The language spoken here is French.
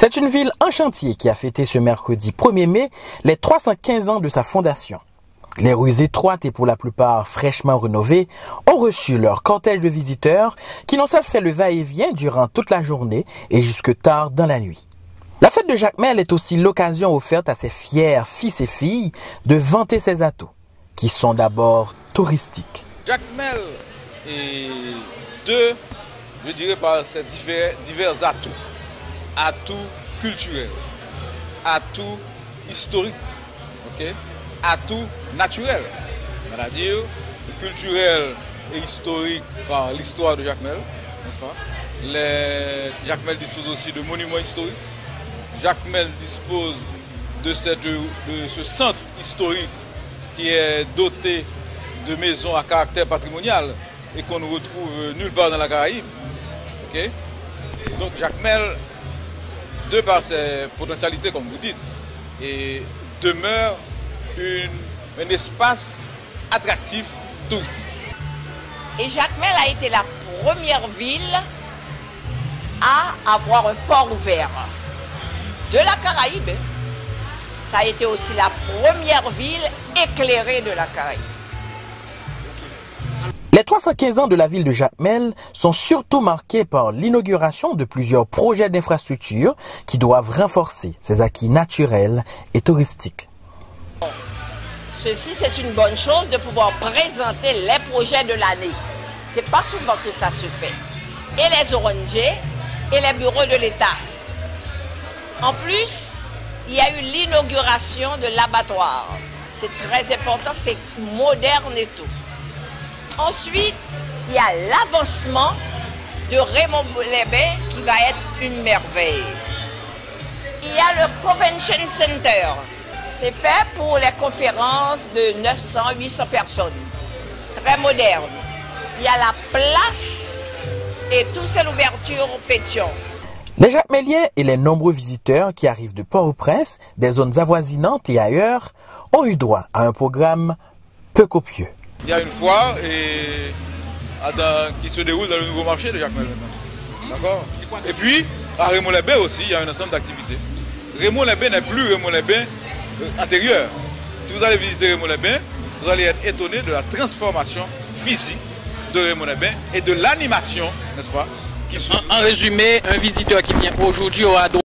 C'est une ville en chantier qui a fêté ce mercredi 1er mai les 315 ans de sa fondation. Les rues étroites et pour la plupart fraîchement rénovées ont reçu leur cortège de visiteurs qui n'ont pas fait le va-et-vient durant toute la journée et jusque tard dans la nuit. La fête de Jacmel est aussi l'occasion offerte à ses fiers fils et filles de vanter ses atouts, qui sont d'abord touristiques. Jacmel est deux, je dirais, par ses divers atouts. Atouts culturels, atouts historiques, okay? Atouts naturels, c'est-à-dire culturel et historique par l'histoire de Jacmel, n'est-ce pas? Jacmel dispose aussi de monuments historiques. Jacmel dispose de ce centre historique qui est doté de maisons à caractère patrimonial et qu'on ne retrouve nulle part dans la Caraïbe. Okay? Donc Jacmel, de par ses potentialités, comme vous dites, et demeure un espace attractif touristique. Et Jacmel a été la première ville à avoir un port ouvert de la Caraïbe. Ça a été aussi la première ville éclairée de la Caraïbe. Les 315 ans de la ville de Jacmel sont surtout marqués par l'inauguration de plusieurs projets d'infrastructures qui doivent renforcer ses acquis naturels et touristiques. Ceci, c'est une bonne chose de pouvoir présenter les projets de l'année. Ce n'est pas souvent que ça se fait. Et les ONG et les bureaux de l'État. En plus, il y a eu l'inauguration de l'abattoir. C'est très important, c'est moderne et tout. Ensuite, il y a l'avancement de Raymond-les-Bains qui va être une merveille. Il y a le Convention Center. C'est fait pour les conférences de 900-800 personnes. Très moderne. Il y a la place et tout c'est l'ouverture au pétion. Les Jacmeliens et les nombreux visiteurs qui arrivent de Port-au-Prince, des zones avoisinantes et ailleurs, ont eu droit à un programme peu copieux. Il y a une foire qui se déroule dans le nouveau marché de Jacmel. D'accord? Et puis, à Raymond-les-Bains aussi, il y a un ensemble d'activités. Raymond-les-Bains n'est plus Raymond-les-Bains antérieur. Si vous allez visiter Raymond-les-Bains, vous allez être étonné de la transformation physique de Raymond-les-Bains et de l'animation, n'est-ce pas? En résumé, un visiteur qui vient aujourd'hui aura droit